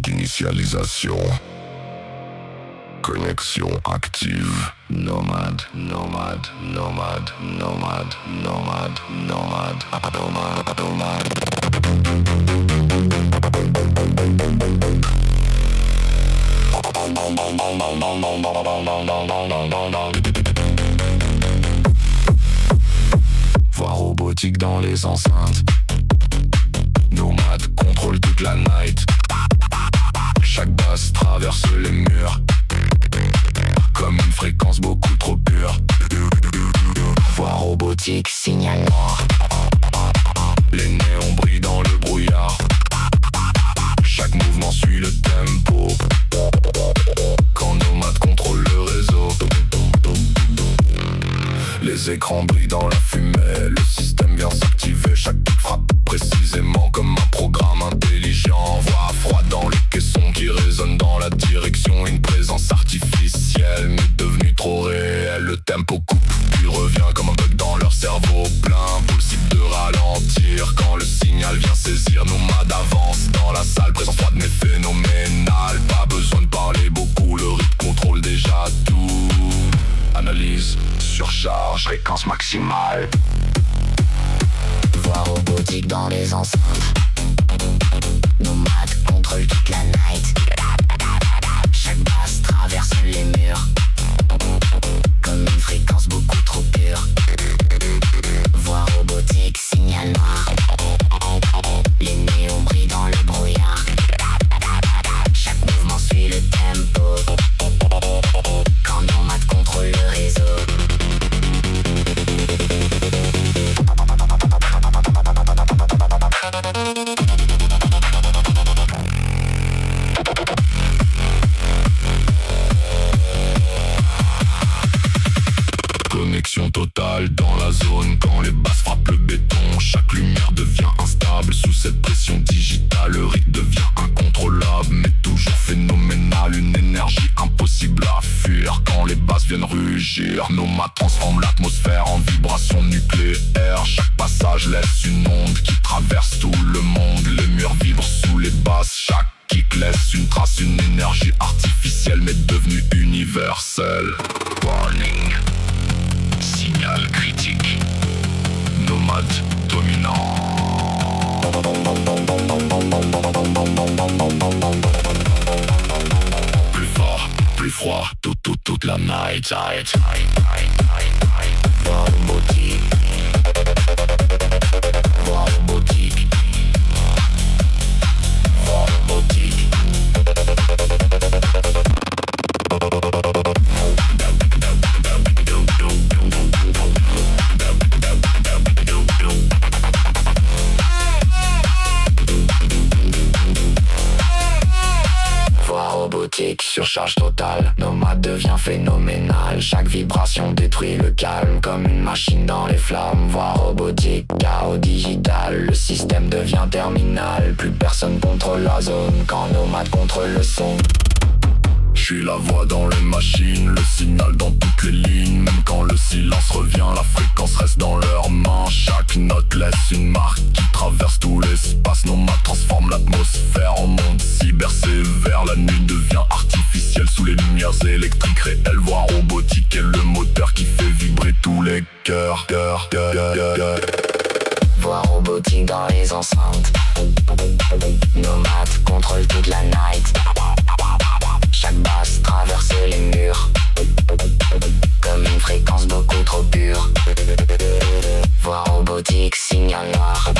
d'initialisation. Connexion active. Nomade, nomade, nomade, nomade, nomade, nomade, nomade, nomade. Voix robotique dans les enceintes. Nomade contrôle toute la night. Chaque basse traverse les murs comme une fréquence beaucoup trop pure. Voix robotique, signal noir. Les néons brillent dans le brouillard. Chaque mouvement suit le tempo. Quand Nomade contrôle le réseau, les écrans brillent dans la fumée. Le système vient s'activer. Chaque pic frappe précisément comme un programme intelligent. Voix froide dans les caissons qui résonnent dans la direction. Une présence artificielle mais devenue trop réelle. Le tempo coupe puis revient comme un bug dans leur cerveau plein. Possible de ralentir quand le signal vient saisir. Nomade avance dans la salle, présence froide mais phénoménale. Pas besoin de parler beaucoup, le rythme contrôle déjà tout. Analyse, surcharge, fréquence maximale. Voix robotique dans les enceintes. Nomade contrôle toute la night. Chaque basse traverse les murs comme une fréquence beaucoup trop pure. Voix robotique, signal noir. Les néons brillent dans le brouillard. Chaque mouvement suit le tempo. Quand Nomade contrôle le réseau. Connexion totale dans la zone quand les basses frappent le béton. Chaque lumière devient instable sous cette pression digitale. Le rythme devient incontrôlable mais toujours phénoménal. Une énergie impossible à fuir quand les basses viennent rugir. Nomade transforme l'atmosphère en vibration nucléaire. Chaque passage laisse une onde qui traverse tout le monde. Les murs vibrent sous les basses. Chaque kick laisse une trace, une énergie artificielle mais devenue universelle. Warning. Signal critique. Nomade dominant. Plus fort, plus froid, toute la night. Voix robotique. Voix robotique. Voix robotique. Surcharge totale, Nomade devient phénoménal. Chaque vibration détruit le calme comme une machine dans les flammes. Voix robotique, chaos digital. Le système devient terminal. Plus personne contrôle la zone quand Nomade contrôle le son. Je suis la voix dans les machines, le signal dans toutes les lignes. Même quand le silence revient, la fréquence reste dans leurs mains. Chaque note laisse une marque qui traverse tout l'espace. Nomade transforme l'atmosphère en monde cyber-sévère. La nuit devient artificielle sous les lumières électriques réelles. Voix robotique est le moteur qui fait vibrer tous les cœurs. Voix robotique dans les enceintes. Nomade contrôle toute la night. Chaque basse traverse les murs comme une fréquence beaucoup trop pure. Voix robotique, signal noir.